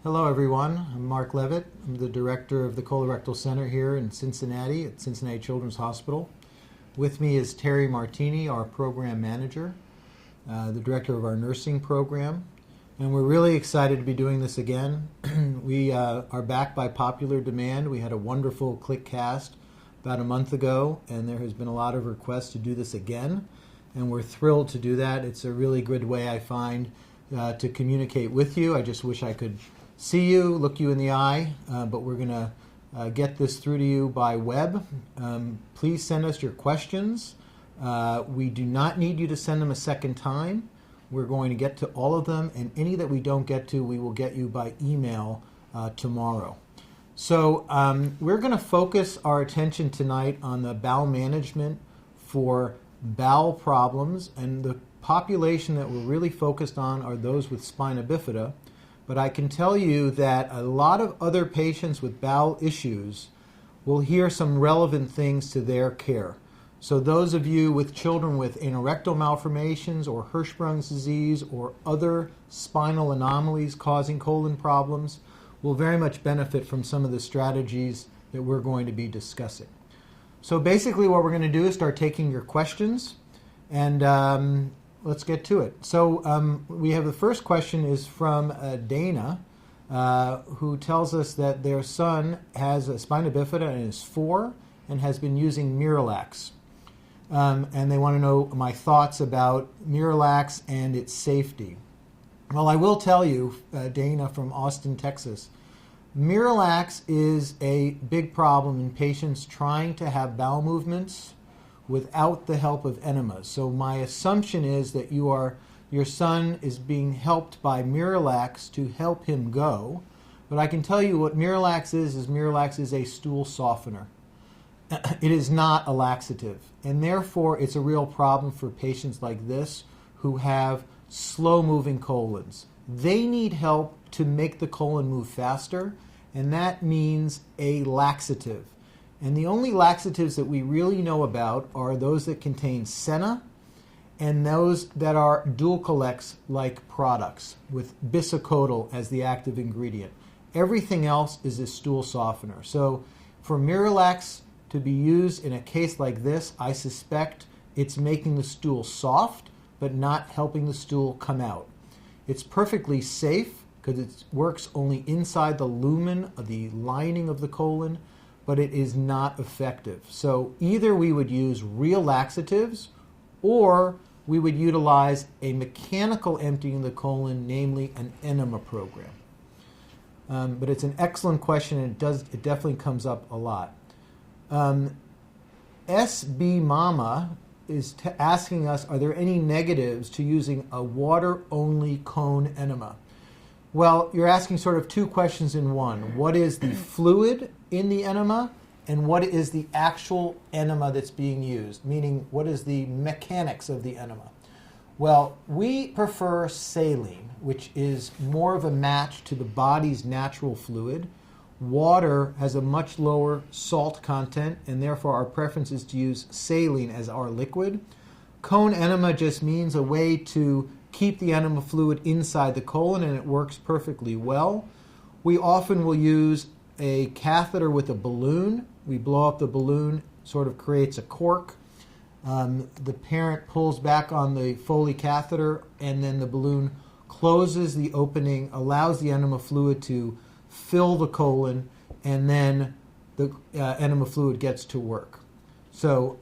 Hello everyone, I'm Marc Levitt. I'm the director of the Colorectal Center here in Cincinnati at Cincinnati Children's Hospital. With me is Teri Martini, our program manager, the director of our nursing program. And we're really excited to be doing this again. We are back by popular demand. We had a wonderful ClickCast about a month ago, and there has been a lot of requests to do this again. And we're thrilled to do that. It's a really good way, I find, to communicate with you. I just wish I could see you, look you in the eye, but we're going to get this through to you by web. Please send us your questions. We do not need you to send them a second time. We're going to get to all of them, and any that we don't get to, we will get you by email tomorrow. So we're going to focus our attention tonight on the bowel management for bowel problems, and the population that we're really focused on are those with spina bifida. But I can tell you that a lot of other patients with bowel issues will hear some relevant things to their care. So those of you with children with anorectal malformations or Hirschsprung's disease or other spinal anomalies causing colon problems will very much benefit from some of the strategies that we're going to be discussing. So basically what we're going to do is start taking your questions, and let's get to it. So we have the first question is from Dana, who tells us that their son has a spina bifida and is 4 and has been using Miralax. And they want to know my thoughts about Miralax and its safety. Well, I will tell you, Dana from Austin, Texas, Miralax is a big problem in patients trying to have bowel movements without the help of enemas. So my assumption is that your son is being helped by Miralax to help him go. But I can tell you what Miralax is Miralax is a stool softener. It is not a laxative, and therefore it's a real problem for patients like this who have slow-moving colons. They need help to make the colon move faster, and that means a laxative. And the only laxatives that we really know about are those that contain senna and those that are Dulcolax-like products with bisacodyl as the active ingredient. Everything else is a stool softener. So for Miralax to be used in a case like this, I suspect it's making the stool soft but not helping the stool come out. It's perfectly safe because it works only inside the lumen of the lining of the colon, but it is not effective. So either we would use real laxatives or we would utilize a mechanical emptying of the colon, namely an enema program. But it's an excellent question, and it definitely comes up a lot. SB Mama is asking us, are there any negatives to using a water-only cone enema? Well, you're asking sort of two questions in one. What is the fluid in the enema, and what is the actual enema that's being used? Meaning, what is the mechanics of the enema? Well, we prefer saline, which is more of a match to the body's natural fluid. Water has a much lower salt content, and therefore our preference is to use saline as our liquid. Cone enema just means a way to keep the enema fluid inside the colon, and it works perfectly well. We often will use a catheter with a balloon. We blow up the balloon, sort of creates a cork. The parent pulls back on the Foley catheter, and then the balloon closes the opening, allows the enema fluid to fill the colon, and then the enema fluid gets to work. So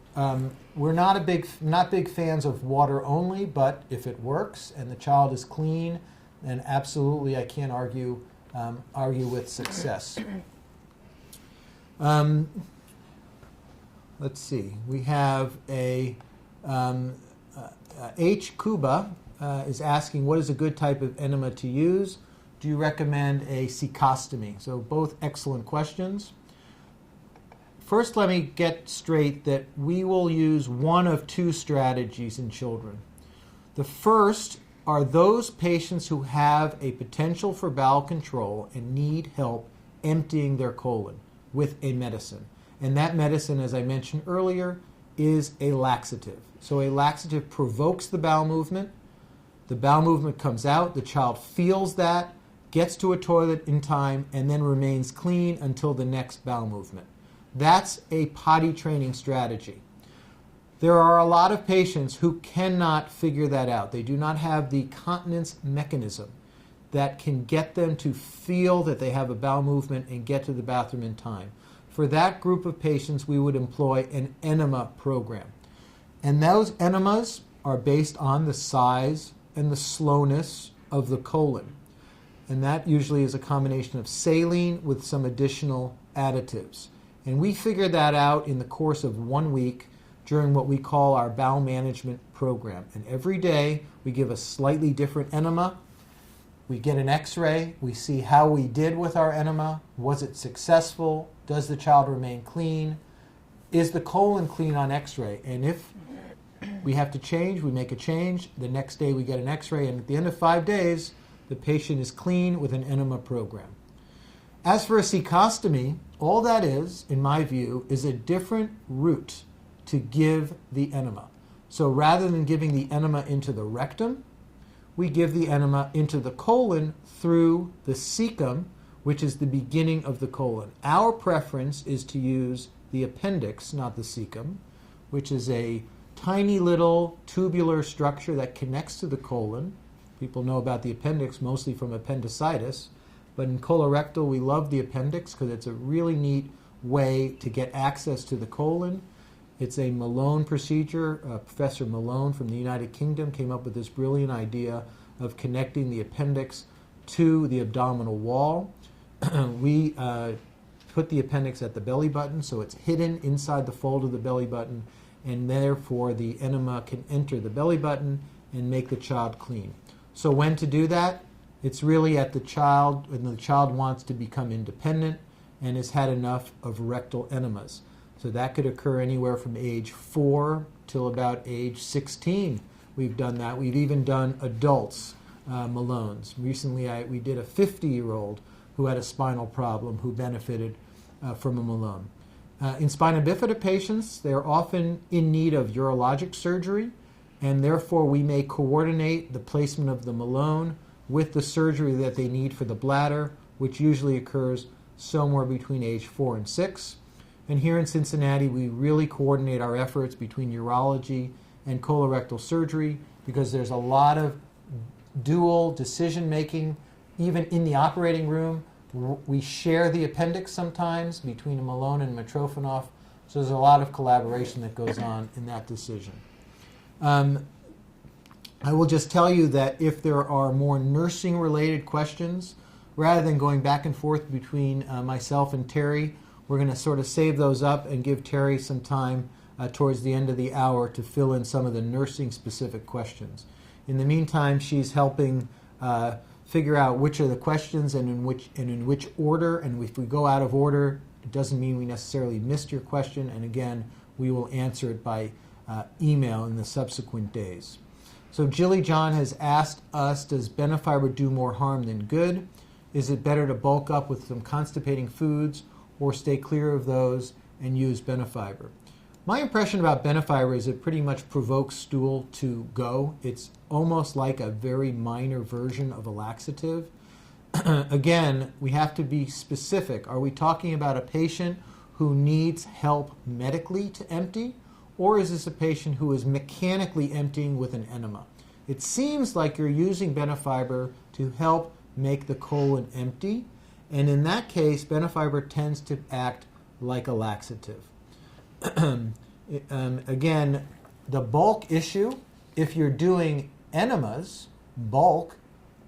we're not big fans of water only, but if it works and the child is clean, then absolutely I can't argue with success. Let's see. We have a H. Kuba is asking, what is a good type of enema to use? Do you recommend a cecostomy? So both excellent questions. First, let me get straight that we will use one of two strategies in children. The first are those patients who have a potential for bowel control and need help emptying their colon with a medicine. And that medicine, as I mentioned earlier, is a laxative. So a laxative provokes the bowel movement comes out, the child feels that, gets to a toilet in time, and then remains clean until the next bowel movement. That's a potty training strategy. There are a lot of patients who cannot figure that out. They do not have the continence mechanism that can get them to feel that they have a bowel movement and get to the bathroom in time. For that group of patients, we would employ an enema program. And those enemas are based on the size and the slowness of the colon. And that usually is a combination of saline with some additional additives. And we figure that out in the course of 1 week during what we call our Bowel Management Program. And every day we give a slightly different enema. We get an x-ray. We see how we did with our enema. Was it successful? Does the child remain clean? Is the colon clean on x-ray? And if we have to change, we make a change. The next day we get an x-ray. And at the end of 5 days, the patient is clean with an enema program. As for a cecostomy, all that is, in my view, is a different route to give the enema. So rather than giving the enema into the rectum, we give the enema into the colon through the cecum, which is the beginning of the colon. Our preference is to use the appendix, not the cecum, which is a tiny little tubular structure that connects to the colon. People know about the appendix mostly from appendicitis, but in colorectal we love the appendix because it's a really neat way to get access to the colon. It's a Malone procedure. Professor Malone from the United Kingdom came up with this brilliant idea of connecting the appendix to the abdominal wall. We put the appendix at the belly button so it's hidden inside the fold of the belly button, and therefore the enema can enter the belly button and make the child clean. So when to do that? It's really at the child, when the child wants to become independent and has had enough of rectal enemas. So that could occur anywhere from age 4 till about age 16. We've done that. We've even done adults, Malones. Recently we did a 50-year-old who had a spinal problem who benefited from a Malone. In Spina Bifida patients, they're often in need of urologic surgery, and therefore we may coordinate the placement of the Malone with the surgery that they need for the bladder, which usually occurs somewhere between age 4 and 6. And here in Cincinnati, we really coordinate our efforts between urology and colorectal surgery because there's a lot of dual decision-making. Even in the operating room, we share the appendix sometimes between a Malone and Mitrofanov, so there's a lot of collaboration that goes on in that decision. I will just tell you that if there are more nursing-related questions, rather than going back and forth between myself and Teri, we're going to sort of save those up and give Teri some time towards the end of the hour to fill in some of the nursing-specific questions. In the meantime, she's helping figure out which are the questions and in which order. And if we go out of order, it doesn't mean we necessarily missed your question. And again, we will answer it by email in the subsequent days. So Jilly John has asked us, does Benefiber do more harm than good? Is it better to bulk up with some constipating foods or stay clear of those and use Benefiber? My impression about Benefiber is it pretty much provokes stool to go. It's almost like a very minor version of a laxative. Again, we have to be specific. Are we talking about a patient who needs help medically to empty, or is this a patient who is mechanically emptying with an enema? It seems like you're using Benefiber to help make the colon empty, and in that case, Benefiber tends to act like a laxative. Again, the bulk issue, if you're doing enemas, bulk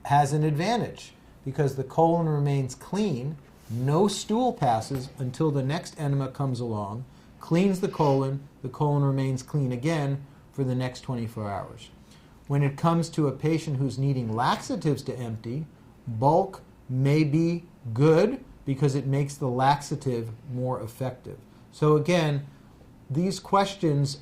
has an advantage because the colon remains clean, no stool passes until the next enema comes along, cleans the colon remains clean again for the next 24 hours. When it comes to a patient who's needing laxatives to empty, bulk may be good because it makes the laxative more effective. So again, these questions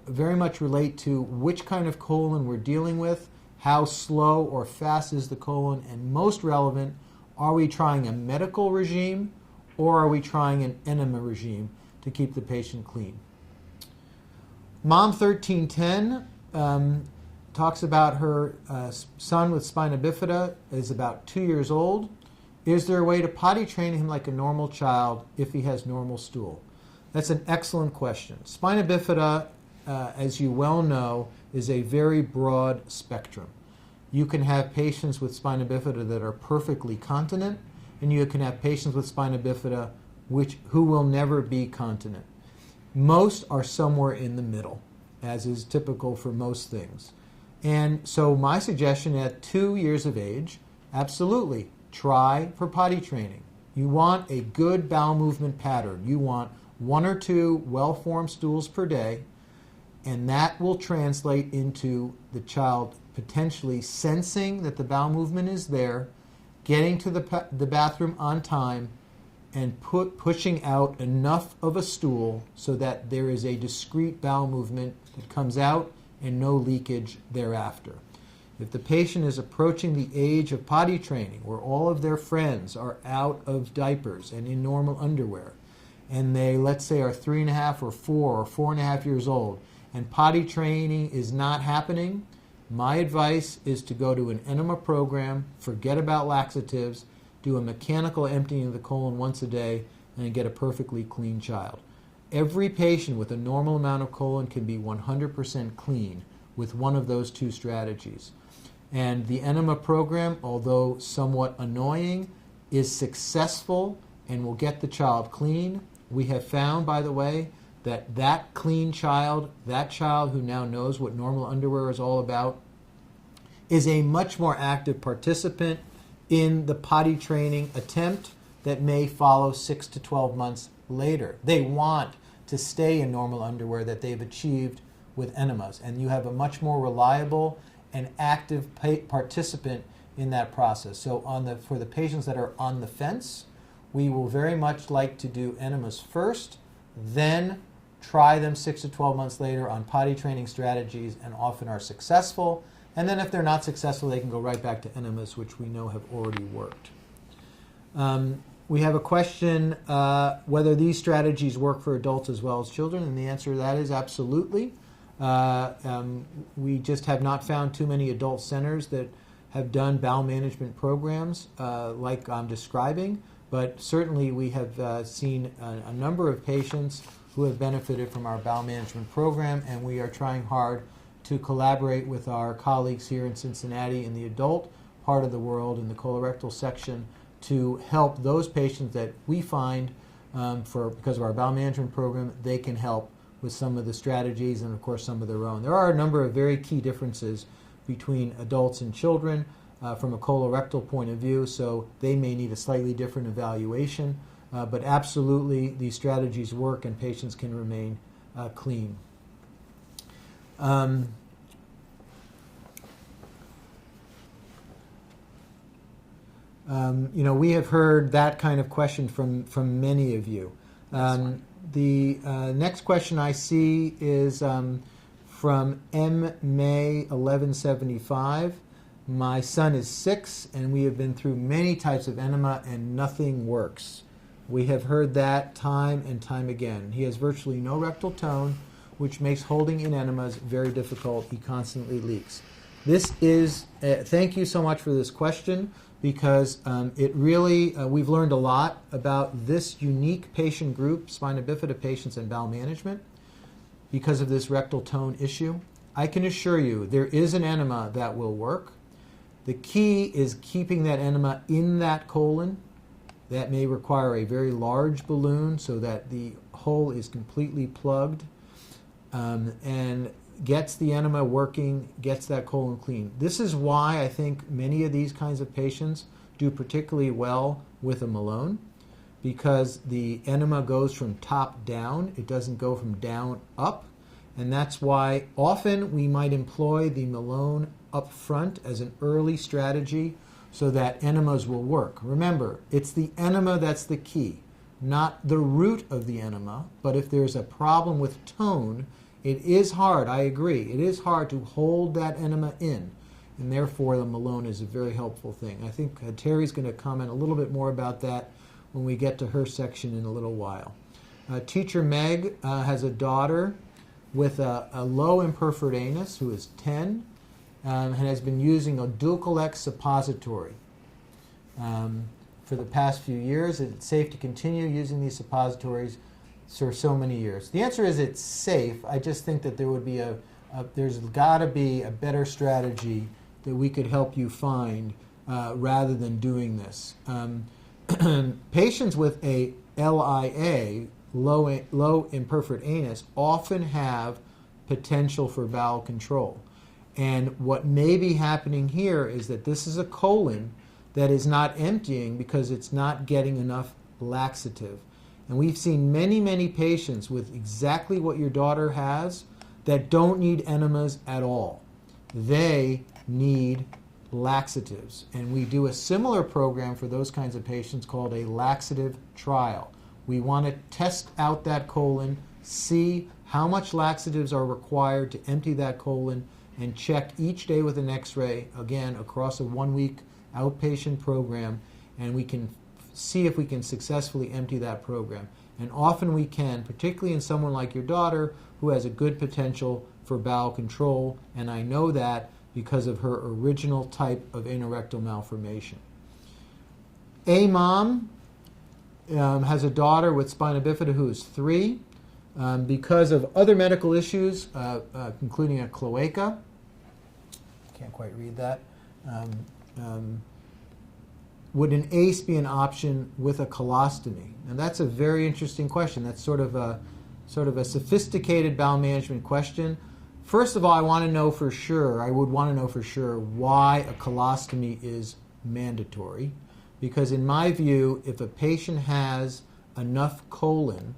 very much relate to which kind of colon we're dealing with, how slow or fast is the colon, and most relevant, are we trying a medical regime or are we trying an enema regime to keep the patient clean? Mom 1310 talks about her son with spina bifida, is about 2 years old. Is there a way to potty train him like a normal child if he has normal stool? That's an excellent question. Spina bifida, as you well know, is a very broad spectrum. You can have patients with spina bifida that are perfectly continent, and you can have patients with spina bifida who will never be continent. Most are somewhere in the middle, as is typical for most things. And so my suggestion at 2 years of age, absolutely, try for potty training. You want a good bowel movement pattern. You want 1 or 2 well-formed stools per day, and that will translate into the child potentially sensing that the bowel movement is there, getting to the bathroom on time, and pushing out enough of a stool so that there is a discrete bowel movement that comes out and no leakage thereafter. If the patient is approaching the age of potty training, where all of their friends are out of diapers and in normal underwear, and they, let's say, are 3.5 or 4 or 4.5 years old, and potty training is not happening, my advice is to go to an enema program, forget about laxatives, do a mechanical emptying of the colon once a day, and get a perfectly clean child. Every patient with a normal amount of colon can be 100% clean with one of those 2 strategies. And the enema program, although somewhat annoying, is successful and will get the child clean. We have found, by the way, that clean child, that child who now knows what normal underwear is all about, is a much more active participant in the potty training attempt that may follow 6 to 12 months later. They want to stay in normal underwear that they've achieved with enemas, and you have a much more reliable and active participant in that process. So for the patients that are on the fence, we will very much like to do enemas first, then try them 6 to 12 months later on potty training strategies, and often are successful. And then if they're not successful, they can go right back to enemas, which we know have already worked. We have a question whether these strategies work for adults as well as children, and the answer to that is absolutely. We just have not found too many adult centers that have done bowel management programs like I'm describing, but certainly we have seen a number of patients who have benefited from our bowel management program, and we are trying hard to collaborate with our colleagues here in Cincinnati in the adult part of the world in the colorectal section to help those patients that we find because of our bowel management program, they can help with some of the strategies and of course some of their own. There are a number of very key differences between adults and children from a colorectal point of view, so they may need a slightly different evaluation, but absolutely these strategies work and patients can remain clean. We have heard that kind of question from many of you. The next question I see is from M. May 1175. My son is 6, and we have been through many types of enema, and nothing works. We have heard that time and time again. He has virtually no rectal tone, which makes holding in enemas very difficult. He constantly leaks. This is, thank you so much for this question, because it really, we've learned a lot about this unique patient group, spina bifida patients and bowel management, because of this rectal tone issue. I can assure you there is an enema that will work. The key is keeping that enema in that colon. That may require a very large balloon so that the hole is completely plugged and gets the enema working, gets that colon clean. This is why I think many of these kinds of patients do particularly well with a Malone, because the enema goes from top down. It doesn't go from down up. And that's why often we might employ the Malone up front as an early strategy so that enemas will work. Remember, it's the enema that's the key, not the root of the enema. But if there's a problem with tone, it is hard, I agree, it is hard to hold that enema in, and therefore the Malone is a very helpful thing. I think Teri's going to comment a little bit more about that when we get to her section in a little while. Teacher Meg has a daughter with a low imperforate anus who is 10, and has been using a Dulcolax suppository for the past few years. Is it safe to continue using these suppositories for so many years? The answer is it's safe. I just think that there would be there's got to be a better strategy that we could help you find rather than doing this. Patients with a LIA, low imperforate anus, often have potential for bowel control. And what may be happening here is that this is a colon that is not emptying because it's not getting enough laxative. And we've seen many, many patients with exactly what your daughter has that don't need enemas at all. They need laxatives. And we do a similar program for those kinds of patients called a laxative trial. We want to test out that colon, see how much laxatives are required to empty that colon, and check each day with an x-ray, again, across a 1-week outpatient program, and we can see if we can successfully empty that program. And often we can, particularly in someone like your daughter who has a good potential for bowel control, and I know that because of her original type of anorectal malformation. A mom has a daughter with spina bifida who is 3. Because of other medical issues, including a cloaca, can't quite read that, would an ACE be an option with a colostomy? And that's a very interesting question. That's sort of a sophisticated bowel management question. First of all, I would want to know for sure why a colostomy is mandatory. Because in my view, if a patient has enough colon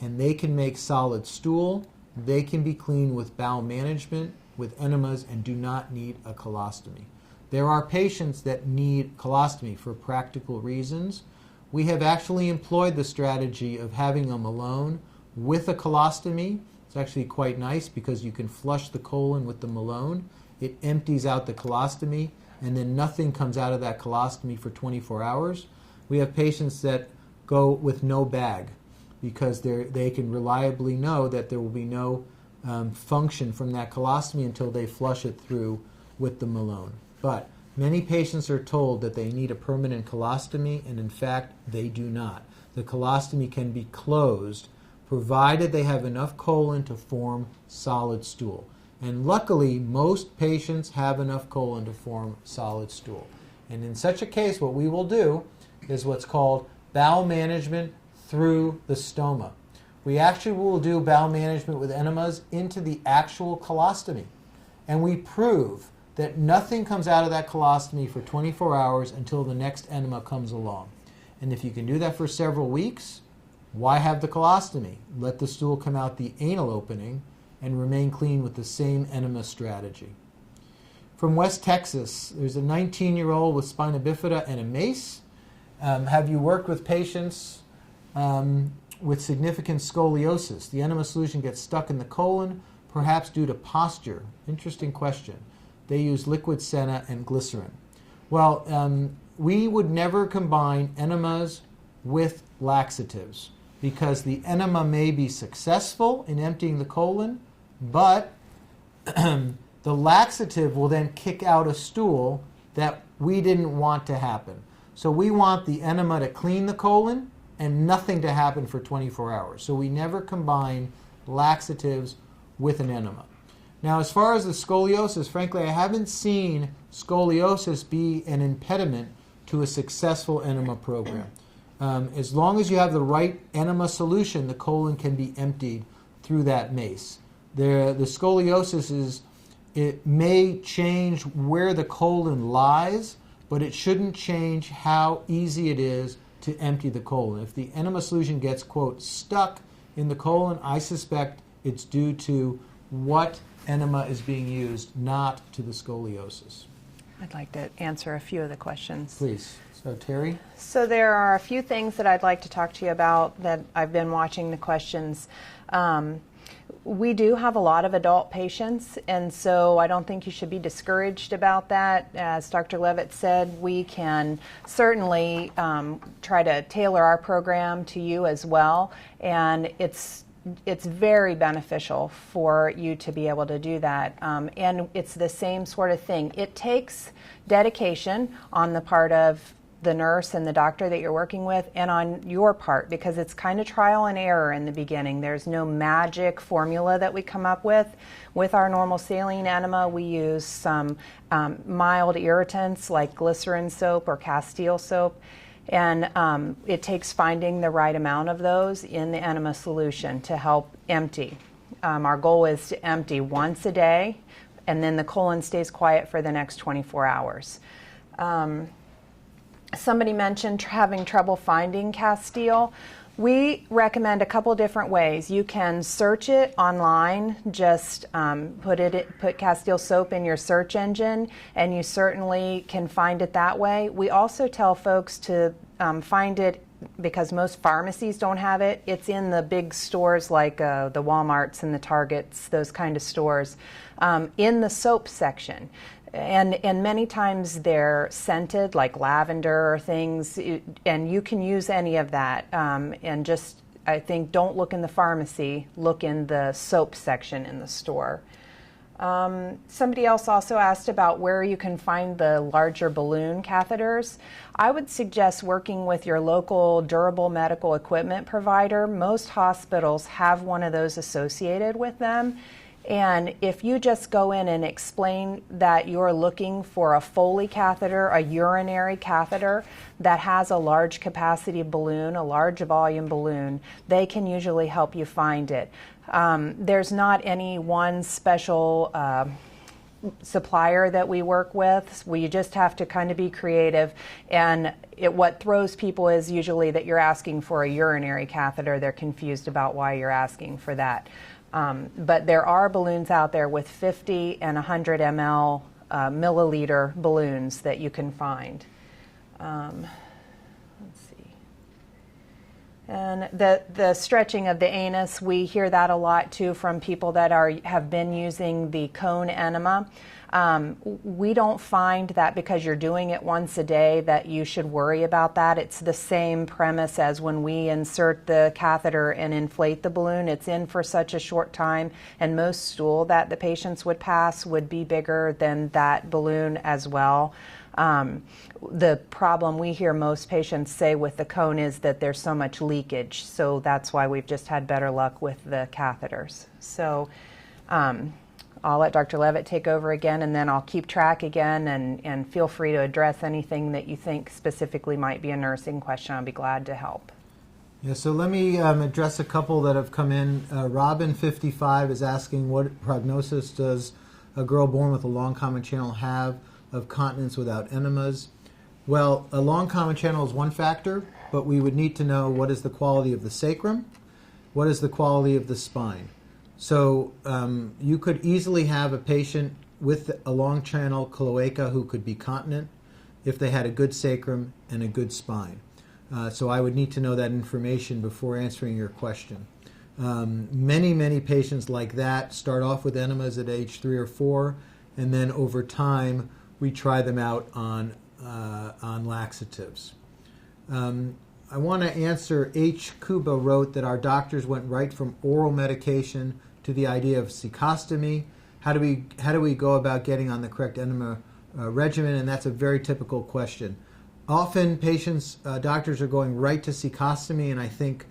and they can make solid stool, they can be clean with bowel management, with enemas, and do not need a colostomy. There are patients that need colostomy for practical reasons. We have actually employed the strategy of having a Malone with a colostomy. It's actually quite nice because you can flush the colon with the Malone. It empties out the colostomy, and then nothing comes out of that colostomy for 24 hours. We have patients that go with no bag because they can reliably know that there will be no function from that colostomy until they flush it through with the Malone. But many patients are told that they need a permanent colostomy, and in fact, they do not. The colostomy can be closed provided they have enough colon to form solid stool. And luckily, most patients have enough colon to form solid stool. And in such a case, what we will do is what's called bowel management through the stoma. We actually will do bowel management with enemas into the actual colostomy. And we prove that nothing comes out of that colostomy for 24 hours until the next enema comes along. And if you can do that for several weeks, why have the colostomy? Let the stool come out the anal opening and remain clean with the same enema strategy. From West Texas, there's a 19-year-old with spina bifida and a mace. Have you worked with patients with significant scoliosis? The enema solution gets stuck in the colon, perhaps due to posture. Interesting question. They use liquid senna and glycerin. Well, we would never combine enemas with laxatives because the enema may be successful in emptying the colon, but the laxative will then kick out a stool that we didn't want to happen. So we want the enema to clean the colon and nothing to happen for 24 hours. So we never combine laxatives with an enema. Now, as far as the scoliosis, frankly, I haven't seen scoliosis be an impediment to a successful enema program. As long as you have the right enema solution, the colon can be emptied through that mace. The scoliosis it may change where the colon lies, but it shouldn't change how easy it is to empty the colon. If the enema solution gets, quote, stuck in the colon, I suspect it's due to what enema is being used, not to the scoliosis. I'd like to answer a few of the questions. Please. So, Teri? So there are a few things that I'd like to talk to you about that I've been watching the questions. We do have a lot of adult patients, and so I don't think you should be discouraged about that. As Dr. Levitt said, we can certainly try to tailor our program to you as well, and it's it's very beneficial for you to be able to do that. And it's the same sort of thing. It takes dedication on the part of the nurse and the doctor that you're working with and on your part, because it's kind of trial and error in the beginning. There's no magic formula that we come up with. With our normal saline enema, we use some mild irritants like glycerin soap or Castile soap. And it takes finding the right amount of those in the enema solution to help empty. Our goal is to empty once a day, and then the colon stays quiet for the next 24 hours. Somebody mentioned having trouble finding Castile. We recommend a couple different ways. You can search it online, just put Castile soap in your search engine, and you certainly can find it that way. We also tell folks to find it, because most pharmacies don't have it. It's in the big stores like the Walmarts and the Targets, those kind of stores, in the soap section. And many times they're scented, like lavender or things, and you can use any of that. And just, I think, don't look in the pharmacy, look in the soap section in the store. Somebody else also asked about where you can find the larger balloon catheters. I would suggest working with your local durable medical equipment provider. Most hospitals have one of those associated with them. And if you just go in and explain that you're looking for a Foley catheter, a urinary catheter that has a large capacity balloon, a large volume balloon, they can usually help you find it. There's not any one special supplier that we work with. We just have to kind of be creative. And what throws people is usually that you're asking for a urinary catheter. They're confused about why you're asking for that. But there are balloons out there with 50 and 100 milliliter balloons that you can find. Let's see. And the stretching of the anus, we hear that a lot too from people that have been using the cone enema. We don't find that because you're doing it once a day that you should worry about that. It's the same premise as when we insert the catheter and inflate the balloon. It's in for such a short time, and most stool that the patients would pass would be bigger than that balloon as well. The problem we hear most patients say with the cone is that there's so much leakage, so that's why we've just had better luck with the catheters. So I'll let Dr. Levitt take over again, and then I'll keep track again, and feel free to address anything that you think specifically might be a nursing question. I'll be glad to help. Yeah, so let me address a couple that have come in. Robin, 55, is asking what prognosis does a girl born with a long common channel have of continence without enemas? Well, a long common channel is one factor, but we would need to know what is the quality of the sacrum, what is the quality of the spine. So you could easily have a patient with a long channel cloaca who could be continent if they had a good sacrum and a good spine. So I would need to know that information before answering your question. Many patients like that start off with enemas at age 3 or 4, and then over time we try them out on laxatives. I want to answer H. Kuba wrote that our doctors went right from oral medication to the idea of cecostomy. How do we go about getting on the correct enema regimen? And that's a very typical question. Often patients, doctors are going right to cecostomy, and I think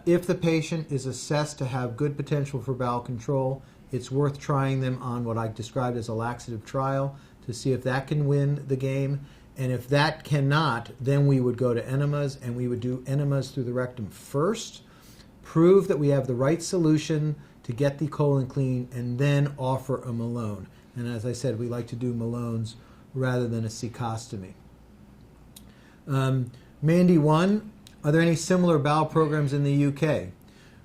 if the patient is assessed to have good potential for bowel control, it's worth trying them on what I described as a laxative trial to see if that can win the game. And if that cannot, then we would go to enemas, and we would do enemas through the rectum first, prove that we have the right solution to get the colon clean, and then offer a Malone. And as I said, we like to do Malones rather than a cecostomy. Mandy 1, are there any similar bowel programs in the UK?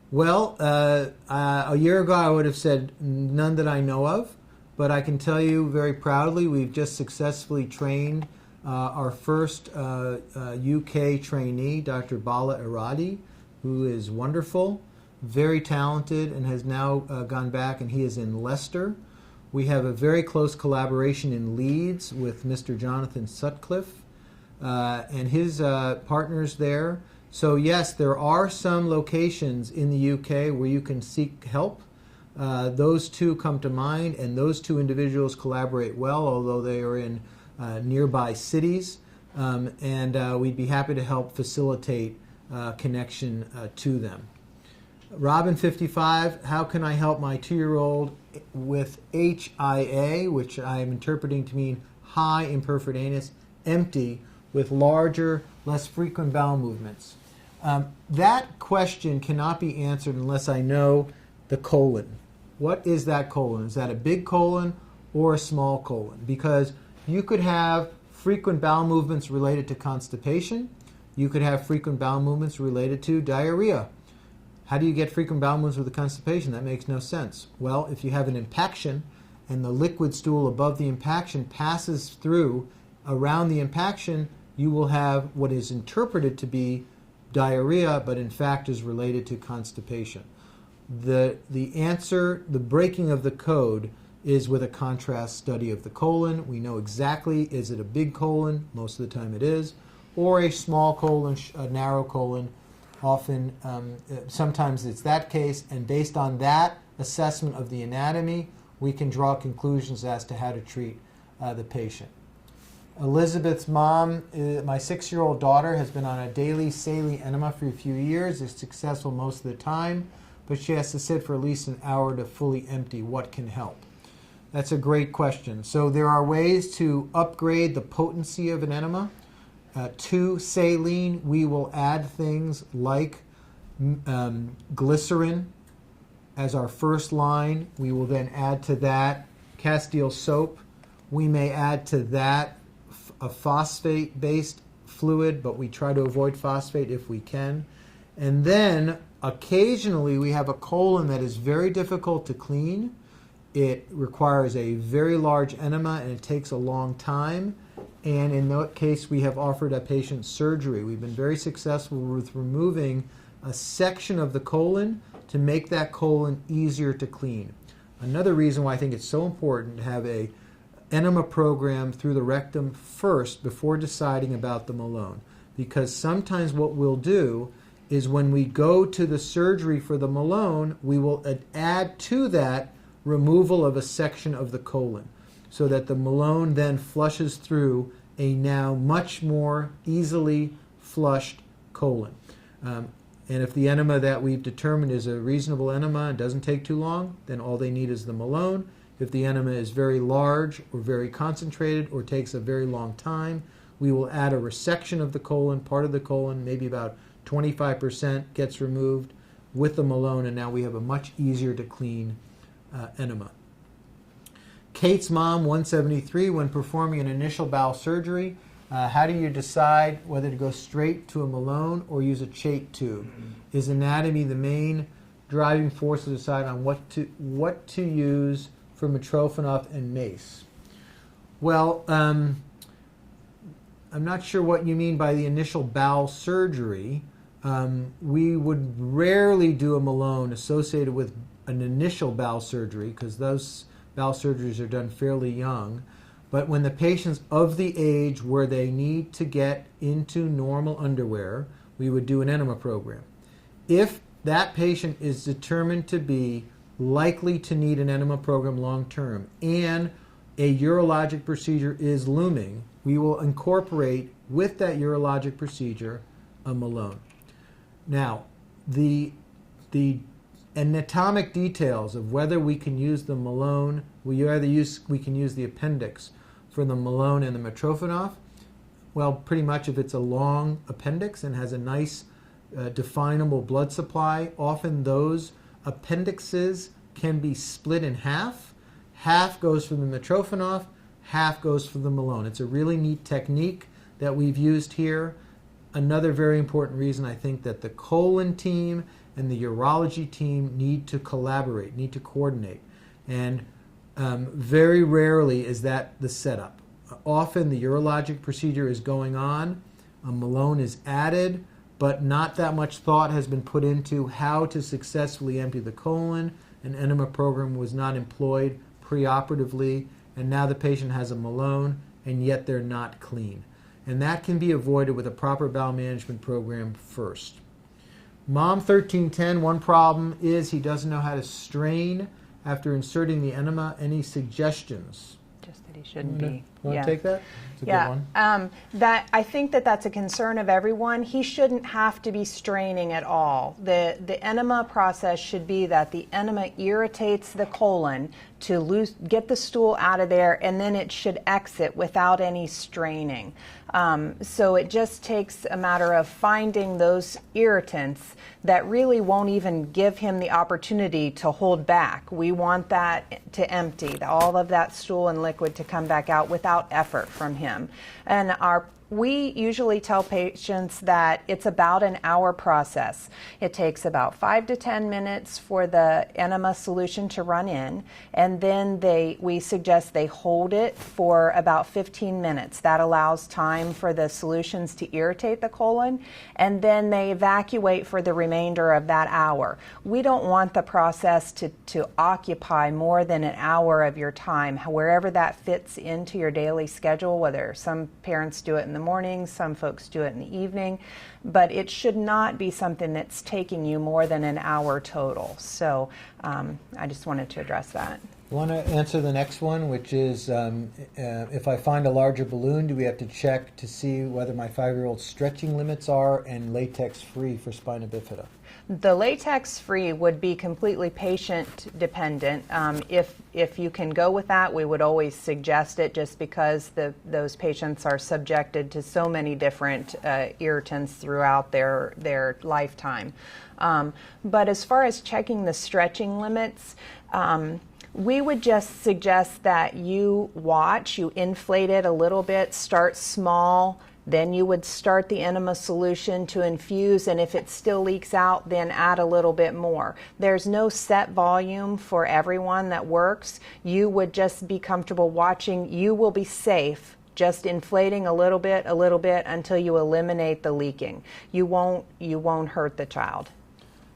Well, a year ago I would have said none that I know of, but I can tell you very proudly we've just successfully trained our first UK trainee, Dr. Bala Iradi, who is wonderful, very talented, and has now gone back, and he is in Leicester. We have a very close collaboration in Leeds with Mr. Jonathan Sutcliffe and his partners there. So yes, there are some locations in the UK where you can seek help. Those two come to mind, and those two individuals collaborate well, although they are in nearby cities. And we'd be happy to help facilitate connection to them. Robin 55, how can I help my 2-year-old with HIA, which I am interpreting to mean high imperfect anus, empty, with larger, less frequent bowel movements? That question cannot be answered unless I know the colon. What is that colon? Is that a big colon or a small colon? Because you could have frequent bowel movements related to constipation. You could have frequent bowel movements related to diarrhea. How do you get frequent bowel movements with a constipation? That makes no sense. Well, if you have an impaction and the liquid stool above the impaction passes through around the impaction, you will have what is interpreted to be diarrhea, but in fact is related to constipation. The answer, the breaking of the code, is with a contrast study of the colon. We know exactly, is it a big colon? Most of the time it is. Or a small colon, a narrow colon. Often, sometimes it's that case, and based on that assessment of the anatomy, we can draw conclusions as to how to treat the patient. Elizabeth's mom, my 6-year-old daughter, has been on a daily saline enema for a few years. Is successful most of the time, but she has to sit for at least an hour to fully empty. What can help? That's a great question. So there are ways to upgrade the potency of an enema. To saline, we will add things like glycerin as our first line. We will then add to that Castile soap. We may add to that a phosphate-based fluid, but we try to avoid phosphate if we can. And then occasionally we have a colon that is very difficult to clean. It requires a very large enema and it takes a long time. And in that case, we have offered a patient surgery. We've been very successful with removing a section of the colon to make that colon easier to clean. Another reason why I think it's so important to have a enema program through the rectum first before deciding about the Malone. Because sometimes what we'll do is when we go to the surgery for the Malone, we will add to that removal of a section of the colon, so that the Malone then flushes through a now much more easily flushed colon. And if the enema that we've determined is a reasonable enema and doesn't take too long, then all they need is the Malone. If the enema is very large or very concentrated or takes a very long time, we will add a resection of the colon, part of the colon, maybe about 25% gets removed with the Malone, and now we have a much easier to clean enema. Kate's mom, 173, when performing an initial bowel surgery, how do you decide whether to go straight to a Malone or use a Chait tube? Is anatomy the main driving force to decide on what to use for Mitrofanov and MACE? Well, I'm not sure what you mean by the initial bowel surgery. We would rarely do a Malone associated with an initial bowel surgery because those bowel surgeries are done fairly young. But when the patient's of the age where they need to get into normal underwear, we would do an enema program. If that patient is determined to be likely to need an enema program long term and a urologic procedure is looming, we will incorporate with that urologic procedure a Malone. Now, the anatomic details of whether we can use the Malone, we can use the appendix for the Malone and the Mitrofanov. Well, pretty much if it's a long appendix and has a nice definable blood supply, often those appendixes can be split in half. Half goes for the Mitrofanov, half goes for the Malone. It's a really neat technique that we've used here. Another very important reason I think that the colon team and the urology team need to collaborate, need to coordinate. And very rarely is that the setup. Often the urologic procedure is going on, a Malone is added, but not that much thought has been put into how to successfully empty the colon. An enema program was not employed preoperatively, and now the patient has a Malone, and yet they're not clean. and that can be avoided with a proper bowel management program first. Mom 1310, one problem is he doesn't know how to strain after inserting the enema. Any suggestions? Just that he shouldn't be. You want to take that? It's a Yeah, good one. that I think that's a concern of everyone. He shouldn't have to be straining at all. The enema process should be that the enema irritates the colon to get the stool out of there, and then it should exit without any straining. So it just takes a matter of finding those irritants that really won't even give him the opportunity to hold back. We want that to empty, all of that stool and liquid to come back out without effort from him. And we usually tell patients that it's about an hour process. It takes about 5 to 10 minutes for the enema solution to run in, and then we suggest they hold it for about 15 minutes. That allows time for the solutions to irritate the colon, and then they evacuate for the remainder of that hour. We don't want the process to occupy more than an hour of your time, wherever that fits into your daily schedule, whether some parents do it in the morning, some folks do it in the evening, but it should not be something that's taking you more than an hour total. So I just wanted to address that. I want to answer the next one, which is if I find a larger balloon, do we have to check to see whether my 5-year-old's stretching limits are and latex-free for spina bifida? The latex-free would be completely patient-dependent. If you can go with that, we would always suggest it, just because those patients are subjected to so many different irritants throughout their lifetime. But as far as checking the stretching limits, we would just suggest that you inflate it a little bit, start small. Then you would start the enema solution to infuse, and if it still leaks out, then add a little bit more. There's no set volume for everyone that works. You would just be comfortable watching. You will be safe just inflating a little bit until you eliminate the leaking. You won't hurt the child.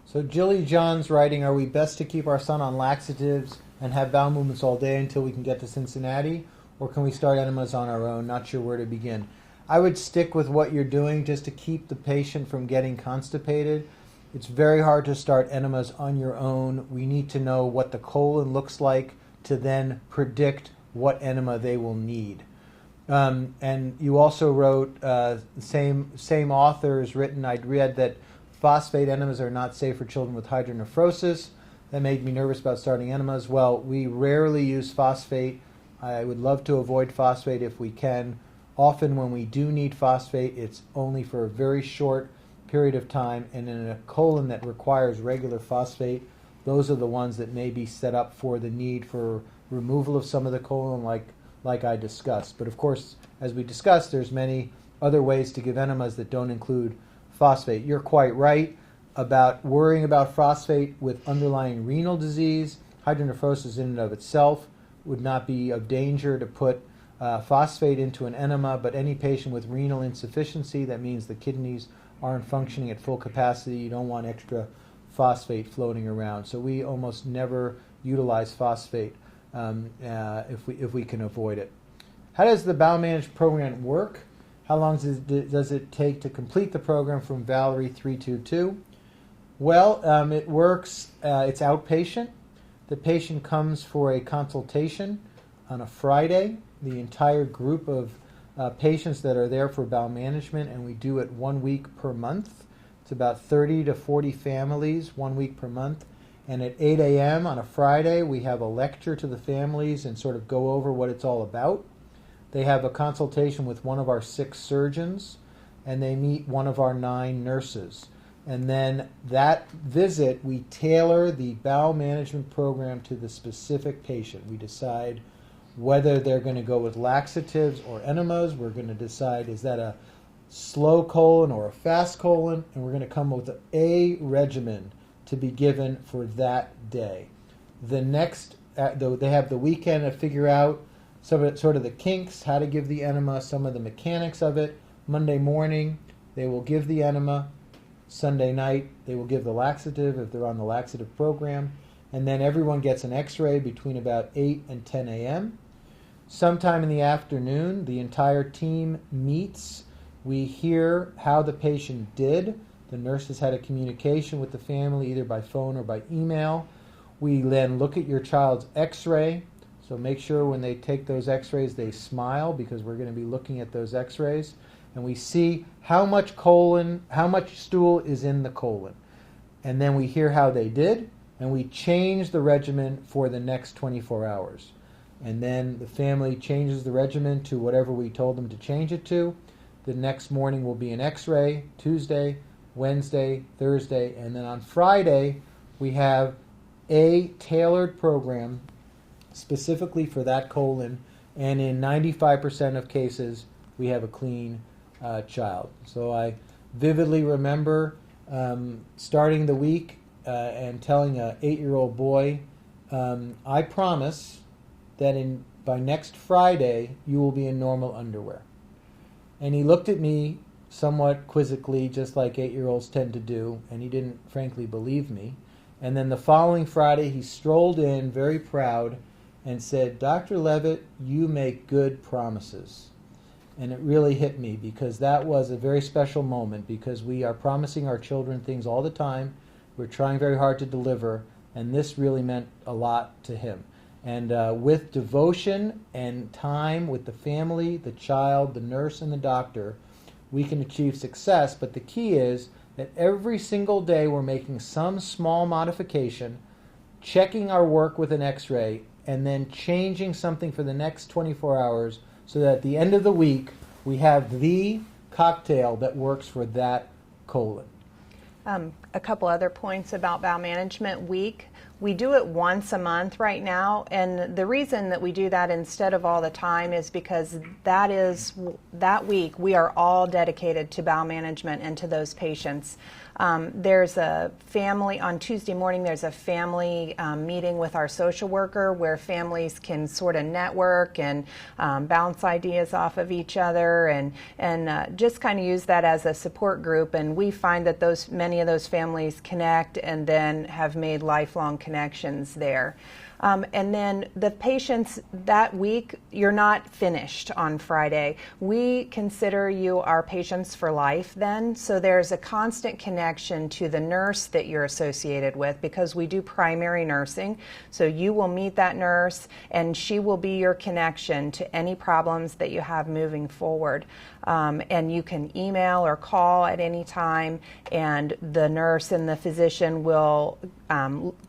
So Jilly John's writing, are we best to keep our son on laxatives and have bowel movements all day until we can get to Cincinnati, or can we start enemas on our own? Not sure where to begin. I would stick with what you're doing just to keep the patient from getting constipated. It's very hard to start enemas on your own. We need to know what the colon looks like to then predict what enema they will need. And you also wrote, same author has written, I'd read that phosphate enemas are not safe for children with hydronephrosis. That made me nervous about starting enemas. Well, we rarely use phosphate. I would love to avoid phosphate if we can. Often when we do need phosphate, it's only for a very short period of time, and in a colon that requires regular phosphate, those are the ones that may be set up for the need for removal of some of the colon, like I discussed. But of course, as we discussed, there's many other ways to give enemas that don't include phosphate. You're quite right about worrying about phosphate with underlying renal disease. Hydronephrosis in and of itself would not be of danger to put phosphate into an enema, but any patient with renal insufficiency, that means the kidneys aren't functioning at full capacity, you don't want extra phosphate floating around. So we almost never utilize phosphate if we can avoid it. How does the Bowel Management Program work? How long does it take to complete the program from Valerie 322? Well, it works, it's outpatient. The patient comes for a consultation on a Friday. The entire group of patients that are there for bowel management, and we do it 1 week per month. It's about 30 to 40 families, 1 week per month. And at 8 a.m. on a Friday, we have a lecture to the families and sort of go over what it's all about. They have a consultation with one of our 6 surgeons, and they meet one of our 9 nurses. And then that visit, we tailor the bowel management program to the specific patient. We decide whether they're going to go with laxatives or enemas. We're going to decide, is that a slow colon or a fast colon? And we're going to come with a regimen to be given for that day. The next, they have the weekend to figure out some of it, sort of the kinks, how to give the enema, some of the mechanics of it. Monday morning, they will give the enema. Sunday night, they will give the laxative if they're on the laxative program. And then everyone gets an x-ray between about 8 and 10 a.m. Sometime in the afternoon, the entire team meets. We hear how the patient did. The nurses had a communication with the family either by phone or by email. We then look at your child's x-ray. So make sure when they take those x-rays they smile, because we're going to be looking at those x-rays. And we see how much stool is in the colon. And then we hear how they did, and we change the regimen for the next 24 hours. And then the family changes the regimen to whatever we told them to change it to. The next morning will be an x-ray, Tuesday, Wednesday, Thursday, and then on Friday we have a tailored program specifically for that colon, and in 95% of cases we have a clean child. So I vividly remember starting the week and telling an 8-year-old boy, I promise that by next Friday you will be in normal underwear. And he looked at me somewhat quizzically, just like 8-year-olds tend to do, and he didn't frankly believe me. And then the following Friday he strolled in very proud and said, Dr. Levitt, you make good promises. And it really hit me, because that was a very special moment, because we are promising our children things all the time. We're trying very hard to deliver, and this really meant a lot to him. And with devotion and time with the family, the child, the nurse, and the doctor, we can achieve success. But the key is that every single day we're making some small modification, checking our work with an x-ray, and then changing something for the next 24 hours, so that at the end of the week we have the cocktail that works for that colon. A couple other points about Bowel Management Week. We do it once a month right now, and the reason that we do that instead of all the time is because that week we are all dedicated to bowel management and to those patients. There's a family, on Tuesday morning there's a family meeting with our social worker where families can sort of network and bounce ideas off of each other and just kind of use that as a support group. And we find that many of those families connect and then have made lifelong connections there. And then the patients that week, you're not finished on Friday. We consider you our patients for life then, so there's a constant connection to the nurse that you're associated with, because we do primary nursing. So you will meet that nurse and she will be your connection to any problems that you have moving forward. And you can email or call at any time, and the nurse and the physician will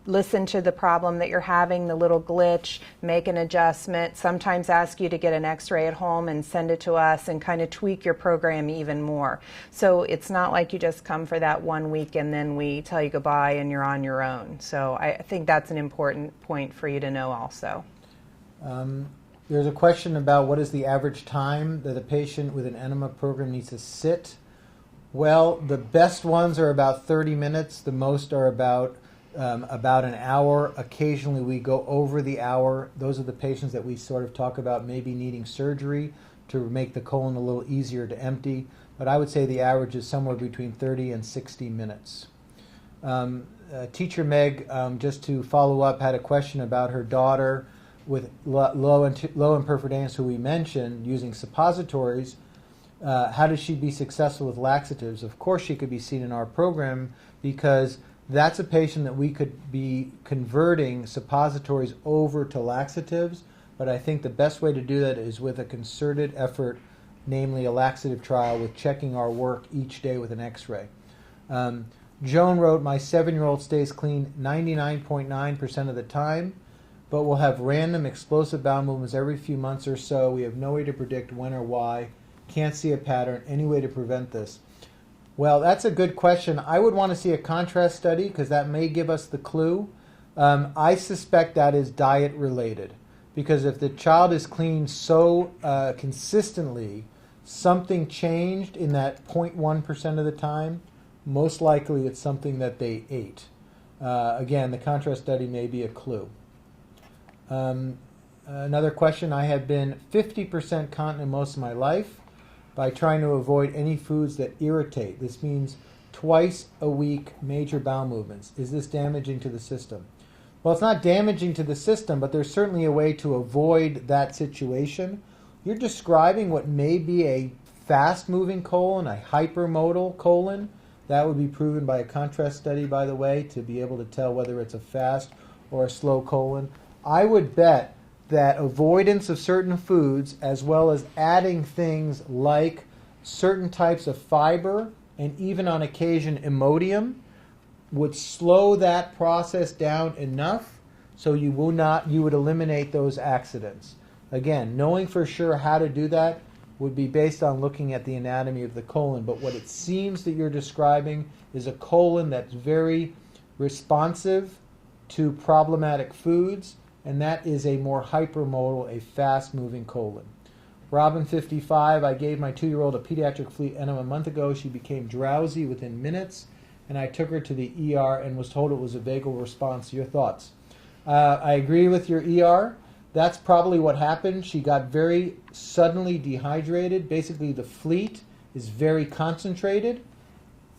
listen to the problem that you're having, the little glitch, make an adjustment, sometimes ask you to get an x-ray at home and send it to us and kind of tweak your program even more. So it's not like you just come for that 1 week and then we tell you goodbye and you're on your own. So I think that's an important point for you to know also. There's a question about what is the average time that a patient with an enema program needs to sit. Well, the best ones are about 30 minutes. The most are about an hour. Occasionally we go over the hour. Those are the patients that we sort of talk about maybe needing surgery to make the colon a little easier to empty. But I would say the average is somewhere between 30 and 60 minutes. Teacher Meg, just to follow up, had a question about her daughter with low imperfidance, who we mentioned, using suppositories. How does she be successful with laxatives? Of course she could be seen in our program, because that's a patient that we could be converting suppositories over to laxatives. But I think the best way to do that is with a concerted effort, namely a laxative trial with checking our work each day with an x-ray. Joan wrote, my 7-year-old stays clean 99.9% of the time, but will have random explosive bowel movements every few months or so. We have no way to predict when or why. Can't see a pattern. Any way to prevent this? Well, that's a good question. I would want to see a contrast study, because that may give us the clue. I suspect that is diet related, because if the child is clean so consistently, something changed in that 0.1% of the time. Most likely it's something that they ate. Again, the contrast study may be a clue. Another question, I have been 50% continent most of my life by trying to avoid any foods that irritate. This means twice a week major bowel movements. Is this damaging to the system? Well, it's not damaging to the system, but there's certainly a way to avoid that situation. You're describing what may be a fast-moving colon, a hypermodal colon. That would be proven by a contrast study, by the way, to be able to tell whether it's a fast or a slow colon. I would bet that avoidance of certain foods, as well as adding things like certain types of fiber and even on occasion Imodium, would slow that process down enough so you would eliminate those accidents. Again, knowing for sure how to do that would be based on looking at the anatomy of the colon, but what it seems that you're describing is a colon that's very responsive to problematic foods, and that is a more hypermodal, a fast-moving colon. Robin, 55, I gave my 2-year-old a pediatric flea enema a month ago. She became drowsy within minutes, and I took her to the ER and was told it was a vagal response. Your thoughts? I agree with your ER. That's probably what happened. She got very suddenly dehydrated. Basically, the fleet is very concentrated,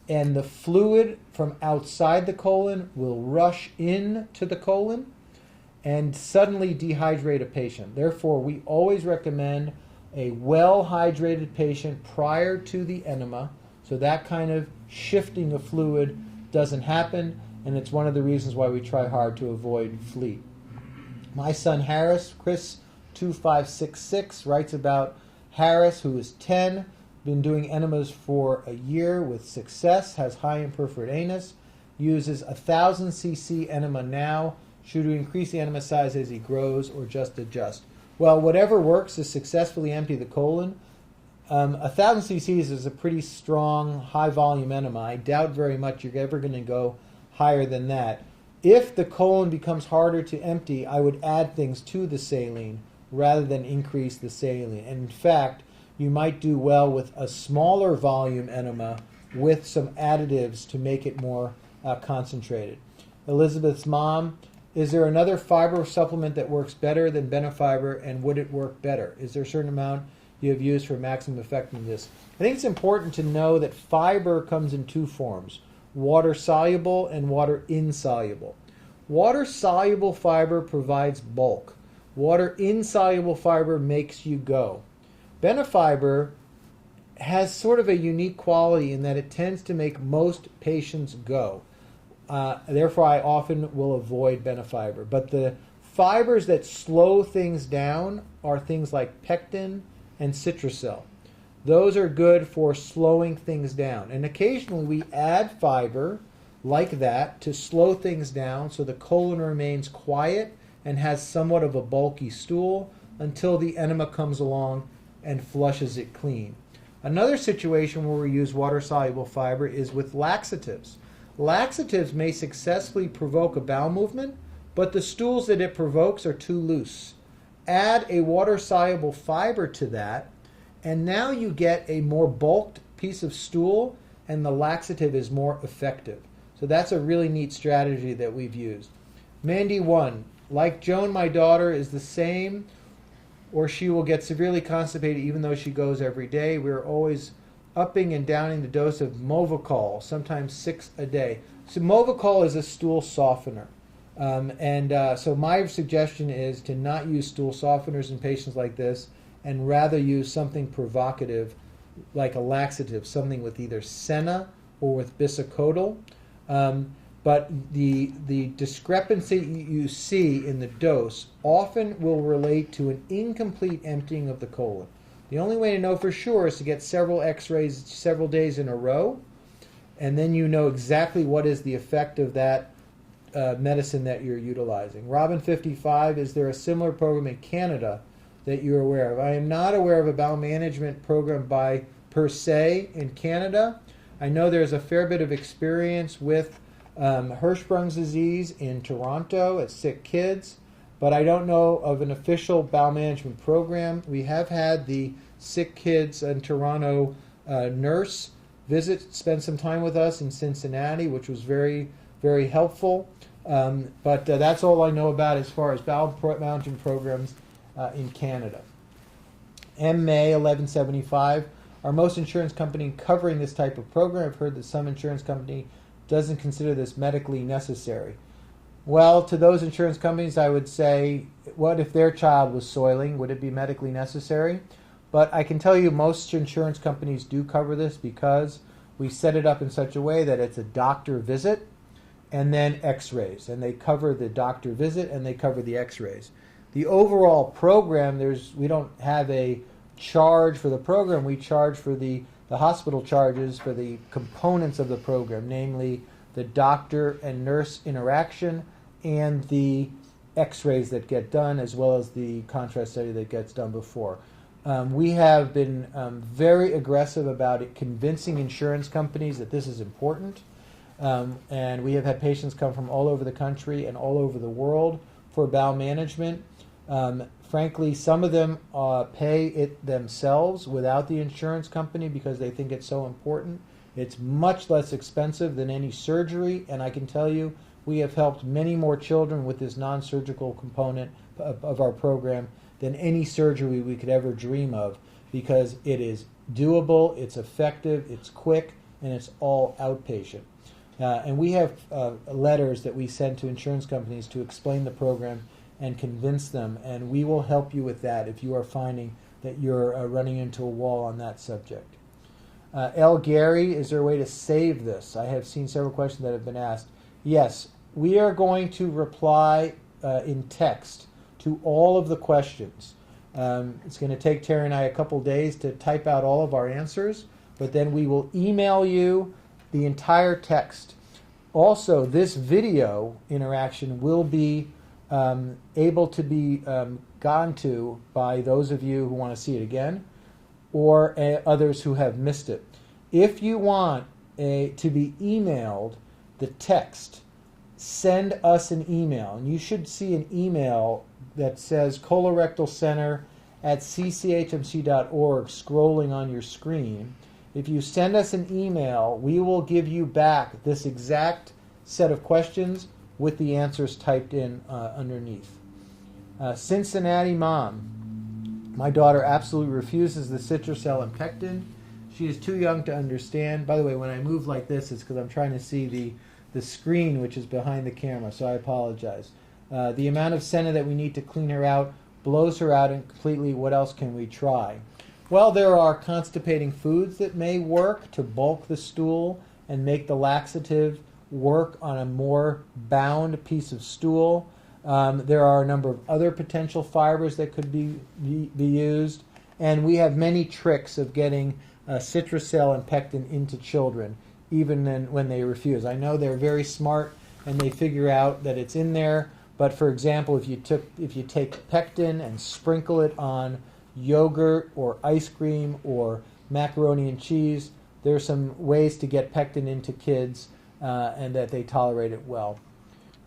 and the fluid from outside the colon will rush into the colon and suddenly dehydrate a patient. Therefore, we always recommend a well-hydrated patient prior to the enema, so that kind of shifting of fluid doesn't happen, and it's one of the reasons why we try hard to avoid fleet. My son Harris, Chris 2566, writes about Harris, who is 10, been doing enemas for a year with success, has high imperforate anus, uses 1,000 cc enema now. Should we increase the enema size as he grows or just adjust? Well, whatever works to successfully empty the colon. 1,000 cc's is a pretty strong, high-volume enema. I doubt very much you're ever going to go higher than that. If the colon becomes harder to empty, I would add things to the saline rather than increase the saline. And in fact, you might do well with a smaller volume enema with some additives to make it more concentrated. Elizabeth's mom, is there another fiber supplement that works better than Benefiber, and would it work better? Is there a certain amount you have used for maximum effectiveness? I think it's important to know that fiber comes in two forms, water-soluble and water-insoluble. Water-soluble fiber provides bulk. Water-insoluble fiber makes you go. Benefiber has sort of a unique quality in that it tends to make most patients go. Therefore, I often will avoid Benefiber. But the fibers that slow things down are things like pectin and Citracel. Those are good for slowing things down. And occasionally we add fiber like that to slow things down so the colon remains quiet and has somewhat of a bulky stool until the enema comes along and flushes it clean. Another situation where we use water-soluble fiber is with laxatives. Laxatives may successfully provoke a bowel movement, but the stools that it provokes are too loose. Add a water-soluble fiber to that, and now you get a more bulked piece of stool, and the laxative is more effective. So that's a really neat strategy that we've used. Mandy 1, like Joan, my daughter, is the same, or she will get severely constipated even though she goes every day. We're always upping and downing the dose of Movicol, sometimes 6 a day. So Movicol is a stool softener. So my suggestion is to not use stool softeners in patients like this and rather use something provocative like a laxative, something with either senna or with bisacodyl. But the discrepancy you see in the dose often will relate to an incomplete emptying of the colon. The only way to know for sure is to get several x-rays several days in a row, and then you know exactly what is the effect of that medicine that you're utilizing. Robin 55, is there a similar program in Canada that you're aware of? I am not aware of a bowel management program per se in Canada. I know there's a fair bit of experience with Hirschsprung's disease in Toronto at Sick Kids, but I don't know of an official bowel management program. We have had the Sick Kids in Toronto nurse spend some time with us in Cincinnati, which was very, very helpful. But that's all I know about as far as bowel management programs in Canada. M. May 1175, are most insurance companies covering this type of program? I've heard that some insurance company doesn't consider this medically necessary. Well, to those insurance companies, I would say, what if their child was soiling? Would it be medically necessary? But I can tell you most insurance companies do cover this because we set it up in such a way that it's a doctor visit and then x-rays. And they cover the doctor visit and they cover the x-rays. The overall program, we don't have a charge for the program. We charge for the hospital charges for the components of the program, namely the doctor and nurse interaction and the x-rays that get done, as well as the contrast study that gets done before. We have been very aggressive about it, convincing insurance companies that this is important. And we have had patients come from all over the country and all over the world for bowel management. Frankly, some of them pay it themselves without the insurance company because they think it's so important. It's much less expensive than any surgery, and I can tell you we have helped many more children with this non-surgical component of our program than any surgery we could ever dream of, because it is doable, it's effective, it's quick, and it's all outpatient. And we have letters that we send to insurance companies to explain the program and convince them, and we will help you with that if you are finding that you're running into a wall on that subject. L. Gary, is there a way to save this? I have seen several questions that have been asked. Yes, we are going to reply in text to all of the questions. It's going to take Teri and I a couple days to type out all of our answers, but then we will email you the entire text. Also, this video interaction will be able to be gone to by those of you who want to see it again, or others who have missed it. If you want to be emailed the text, send us an email. And you should see an email that says colorectalcenter@cchmc.org scrolling on your screen. If you send us an email, we will give you back this exact set of questions with the answers typed in underneath. Cincinnati mom. My daughter absolutely refuses the Citracel and pectin. She is too young to understand. By the way, when I move like this, it's because I'm trying to see the screen, which is behind the camera, so I apologize. The amount of senna that we need to clean her out blows her out and completely. What else can we try? Well, there are constipating foods that may work to bulk the stool and make the laxative work on a more bound piece of stool. There are a number of other potential fibers that could be used, and we have many tricks of getting Citracel and pectin into children, even when they refuse. I know they're very smart and they figure out that it's in there, but for example, if you take pectin and sprinkle it on yogurt or ice cream or macaroni and cheese, there are some ways to get pectin into kids and that they tolerate it well.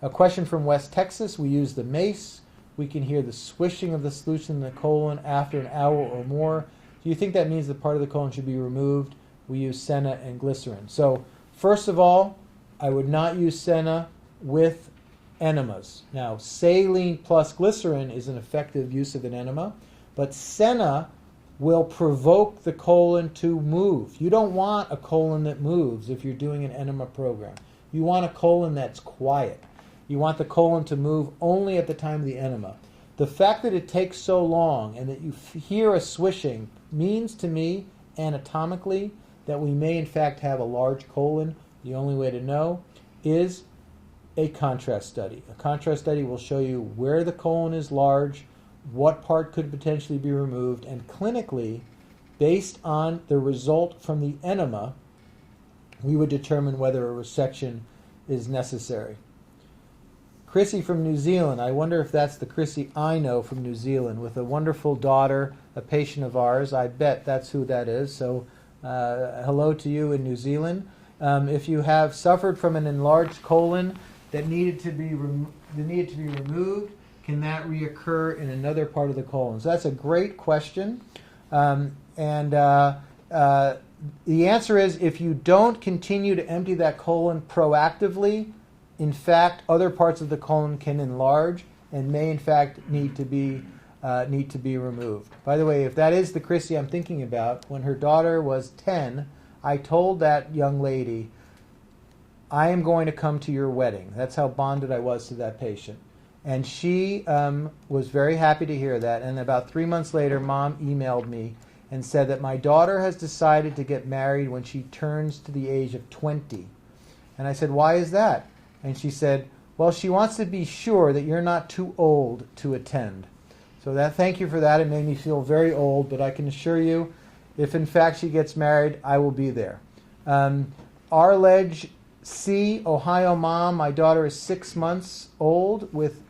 A question from West Texas. We use the mace. We can hear the swishing of the solution in the colon after an hour or more. Do you think that means the part of the colon should be removed? We use senna and glycerin. So first of all, I would not use senna with enemas. Now, saline plus glycerin is an effective use of an enema, but senna will provoke the colon to move. You don't want a colon that moves if you're doing an enema program. You want a colon that's quiet. You want the colon to move only at the time of the enema. The fact that it takes so long and that you hear a swishing means to me, anatomically, that we may in fact have a large colon. The only way to know is a contrast study. A contrast study will show you where the colon is large, what part could potentially be removed, and clinically, based on the result from the enema, we would determine whether a resection is necessary. Chrissy from New Zealand. I wonder if that's the Chrissy I know from New Zealand with a wonderful daughter, a patient of ours. I bet that's who that is. So hello to you in New Zealand. If you have suffered from an enlarged colon that needed to be removed, can that reoccur in another part of the colon? So that's a great question. The answer is, if you don't continue to empty that colon proactively, in fact, other parts of the colon can enlarge and may in fact need to be removed. By the way, if that is the Chrissy I'm thinking about, when her daughter was 10, I told that young lady, I am going to come to your wedding. That's how bonded I was to that patient. And she was very happy to hear that. And about 3 months later, Mom emailed me and said that my daughter has decided to get married when she turns to the age of 20. And I said, why is that? And she said, well, she wants to be sure that you're not too old to attend. So thank you for that. It made me feel very old, but I can assure you, if in fact she gets married, I will be there. Arledge C, Ohio mom. My daughter is 6 months old with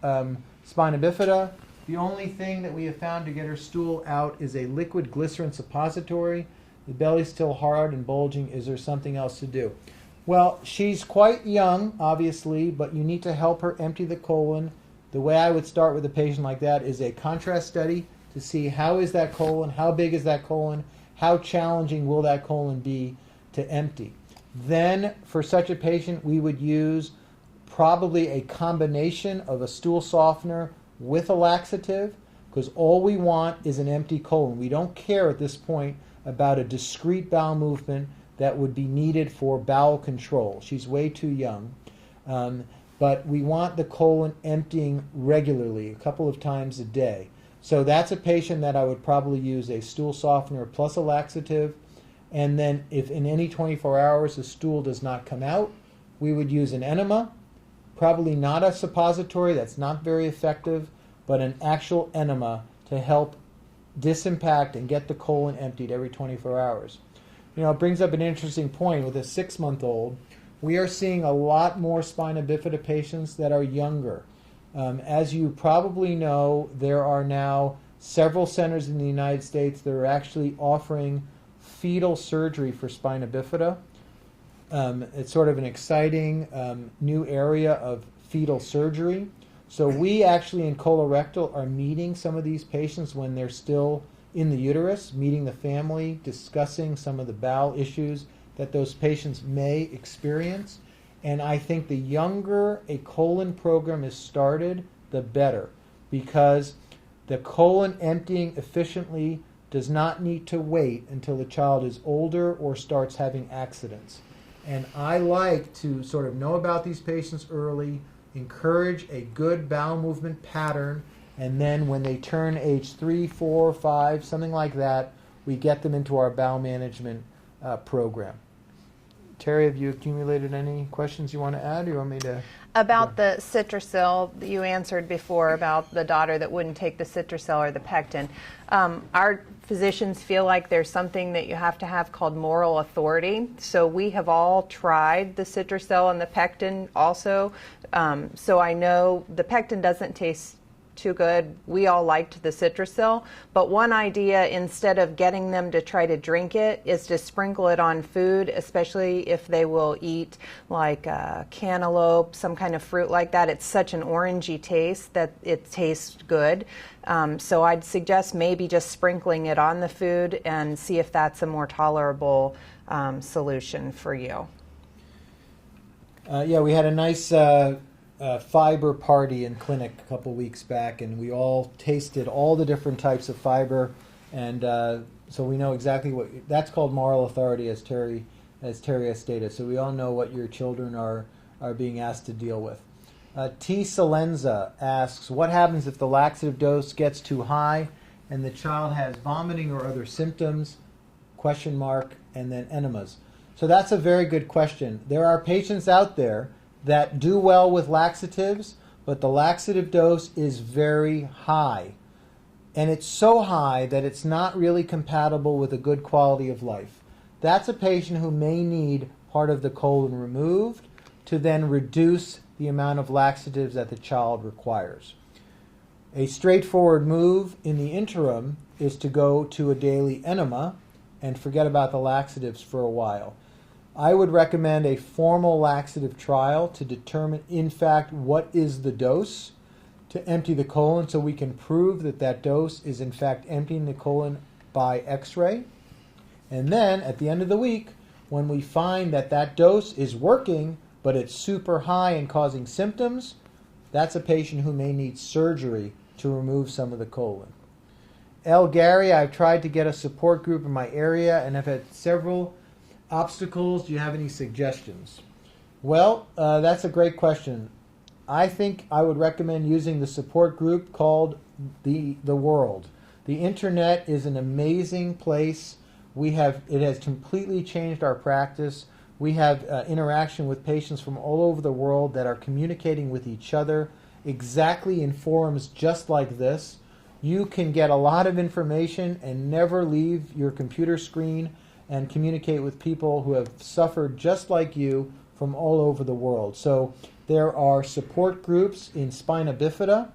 Spina Bifida. The only thing that we have found to get her stool out is a liquid glycerin suppository. The belly's still hard and bulging. Is there something else to do? Well, she's quite young, obviously, but you need to help her empty the colon. The way I would start with a patient like that is a contrast study to see how is that colon, how big is that colon, how challenging will that colon be to empty. Then, for such a patient, we would use probably a combination of a stool softener with a laxative, because all we want is an empty colon. We don't care at this point about a discrete bowel movement that would be needed for bowel control. She's way too young. But we want the colon emptying regularly, a couple of times a day. So that's a patient that I would probably use a stool softener plus a laxative. And then if in any 24 hours the stool does not come out, we would use an enema, probably not a suppository, that's not very effective, but an actual enema to help disimpact and get the colon emptied every 24 hours. You know, it brings up an interesting point. With a 6-month-old, we are seeing a lot more spina bifida patients that are younger. As you probably know, there are now several centers in the United States that are actually offering fetal surgery for spina bifida. It's sort of an exciting new area of fetal surgery. So we actually in colorectal are meeting some of these patients when they're still in the uterus, meeting the family, discussing some of the bowel issues that those patients may experience. And I think the younger a colon program is started, the better, because the colon emptying efficiently does not need to wait until the child is older or starts having accidents. And I like to sort of know about these patients early, encourage a good bowel movement pattern, and then when they turn age 3, 4, 5, something like that, we get them into our bowel management program. Teri, have you accumulated any questions you want to add, or you want me to? About the Citracil, you answered before about the daughter that wouldn't take the Citracil or the pectin. Our physicians feel like there's something that you have to have called moral authority. So we have all tried the Citracil and the pectin also. So I know the pectin doesn't taste too good. We all liked the Citracil, but one idea, instead of getting them to try to drink it, is to sprinkle it on food, especially if they will eat like cantaloupe, some kind of fruit like that. It's such an orangey taste that it tastes good. So I'd suggest maybe just sprinkling it on the food and see if that's a more tolerable solution for you. Yeah, we had a nice fiber party in clinic a couple weeks back, and we all tasted all the different types of fiber, and so we know exactly what that's called moral authority, as Teri has stated. So we all know what your children are being asked to deal with. T. Salenza asks, what happens if the laxative dose gets too high and the child has vomiting or other symptoms? ? And then enemas. So that's a very good question. There are patients out there that do well with laxatives, but the laxative dose is very high. And it's so high that it's not really compatible with a good quality of life. That's a patient who may need part of the colon removed to then reduce the amount of laxatives that the child requires. A straightforward move in the interim is to go to a daily enema and forget about the laxatives for a while. I would recommend a formal laxative trial to determine, in fact, what is the dose to empty the colon, so we can prove that that dose is, in fact, emptying the colon by x-ray. And then, at the end of the week, when we find that that dose is working, but it's super high and causing symptoms, that's a patient who may need surgery to remove some of the colon. L. Gary, I've tried to get a support group in my area and have had several obstacles. Do you have any suggestions? Well, that's a great question. I think I would recommend using the support group called the World. The internet is an amazing place. It has completely changed our practice. We have interaction with patients from all over the world that are communicating with each other exactly in forums just like this. You can get a lot of information and never leave your computer screen and communicate with people who have suffered just like you from all over the world. So there are support groups in Spina Bifida.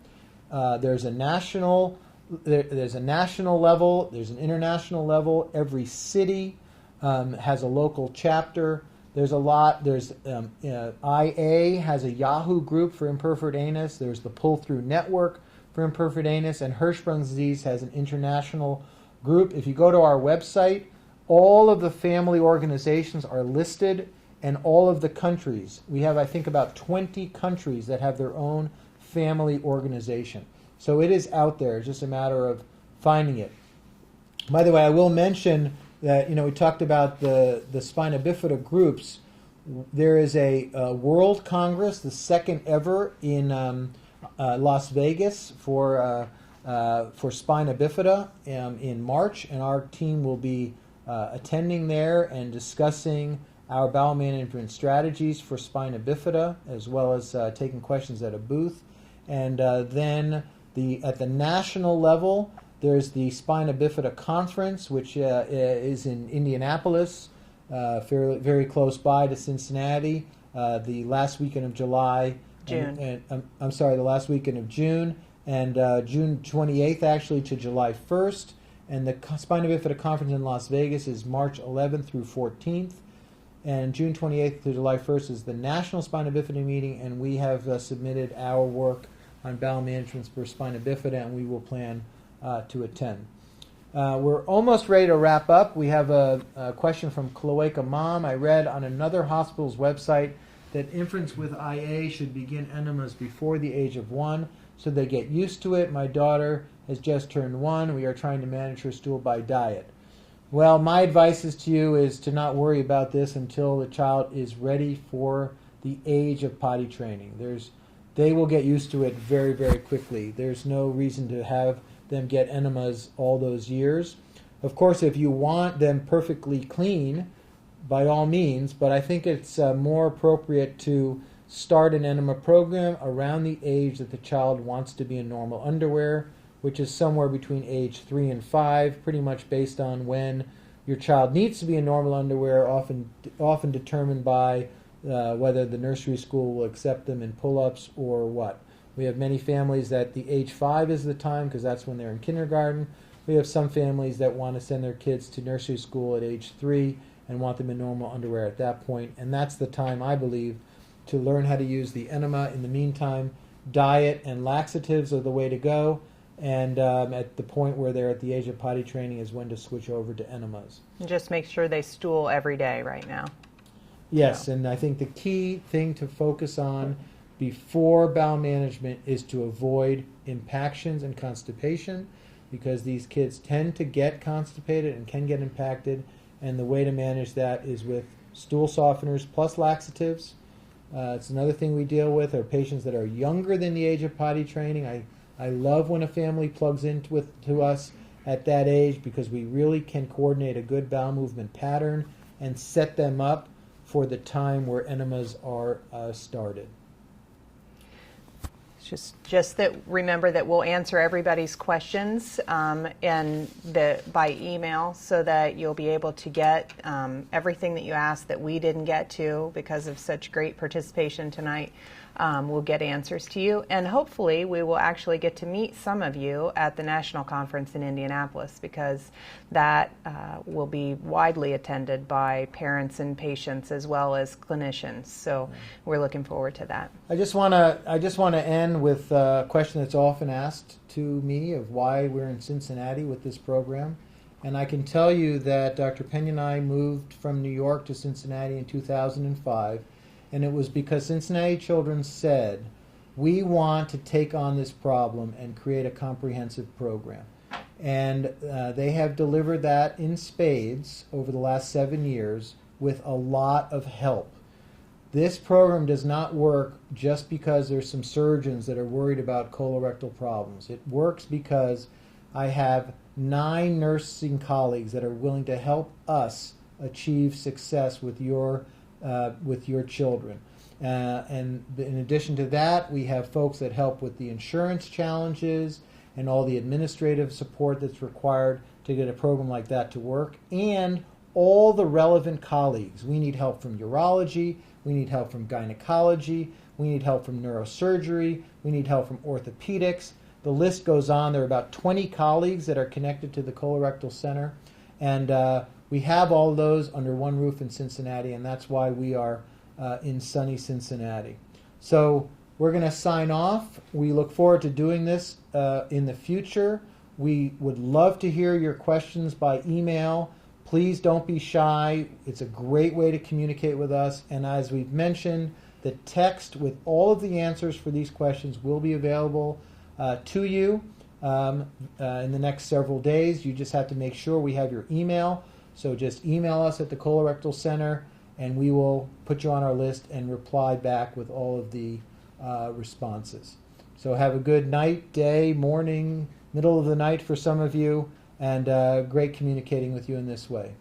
There's a national level. There's an international level. Every city has a local chapter. There's a lot. There's IA has a Yahoo group for imperfect anus. There's the Pull Through Network for imperfect anus, and Hirschsprung's disease has an international group. If you go to our website, all of the family organizations are listed, and all of the countries. We have, I think, about 20 countries that have their own family organization. So it is out there. It's just a matter of finding it. By the way, I will mention that, we talked about the Spina Bifida groups. There is a World Congress, the second ever in Las Vegas for Spina Bifida in March, and our team will be attending there and discussing our bowel management strategies for Spina Bifida, as well as taking questions at a booth. And then at the national level, there's the Spina Bifida Conference, which is in Indianapolis, very close by to Cincinnati, the last weekend of July. June. The last weekend of June, and June 28th actually to July 1st. And the Spina Bifida Conference in Las Vegas is March 11th through 14th. And June 28th to July 1st is the National Spina Bifida meeting, and we have submitted our work on bowel management for Spina Bifida, and we will plan to attend. We're almost ready to wrap up. We have a question from Cloaca Mom. I read on another hospital's website that infants with IA should begin enemas before the age of 1, so they get used to it. My daughter has just turned 1. We are trying to manage her stool by diet. Well, my advice to you is to not worry about this until the child is ready for the age of potty training. They will get used to it very, very quickly. There's no reason to have them get enemas all those years. Of course, if you want them perfectly clean, by all means, but I think it's more appropriate to start an enema program around the age that the child wants to be in normal underwear, which is somewhere between age 3 and 5, pretty much based on when your child needs to be in normal underwear, often determined by whether the nursery school will accept them in pull-ups or what. We have many families that the age 5 is the time because that's when they're in kindergarten. We have some families that want to send their kids to nursery school at age 3 and want them in normal underwear at that point. And that's the time, I believe, to learn how to use the enema. In the meantime, diet and laxatives are the way to go. And at the point where they're at the age of potty training is when to switch over to enemas. And just make sure they stool every day right now. Yes, so. And I think the key thing to focus on before bowel management is to avoid impactions and constipation, because these kids tend to get constipated and can get impacted, and the way to manage that is with stool softeners plus laxatives. It's another thing we deal with are patients that are younger than the age of potty training. I love when a family plugs to us at that age, because we really can coordinate a good bowel movement pattern and set them up for the time where enemas are started. Just that remember that we'll answer everybody's questions by email, so that you'll be able to get everything that you asked that we didn't get to because of such great participation tonight. We'll get answers to you, and hopefully we will actually get to meet some of you at the national conference in Indianapolis, because that will be widely attended by parents and patients as well as clinicians. So we're looking forward to that. I just want to end with a question that's often asked to me of why we're in Cincinnati with this program. And I can tell you that Dr. Pena and I moved from New York to Cincinnati in 2005. And it was because Cincinnati Children said, we want to take on this problem and create a comprehensive program. And they have delivered that in spades over the last 7 years with a lot of help. This program does not work just because there's some surgeons that are worried about colorectal problems. It works because I have 9 nursing colleagues that are willing to help us achieve success with your children. And in addition to that, we have folks that help with the insurance challenges and all the administrative support that's required to get a program like that to work, and all the relevant colleagues. We need help from urology, we need help from gynecology, we need help from neurosurgery, we need help from orthopedics. The list goes on. There are about 20 colleagues that are connected to the Colorectal Center, and we have all those under one roof in Cincinnati, and that's why we are in sunny Cincinnati. So we're going to sign off. We look forward to doing this in the future. We would love to hear your questions by email. Please don't be shy. It's a great way to communicate with us. And as we've mentioned, the text with all of the answers for these questions will be available to you in the next several days. You just have to make sure we have your email. So just email us at the Colorectal Center, and we will put you on our list and reply back with all of the responses. So have a good night, day, morning, middle of the night for some of you, and great communicating with you in this way.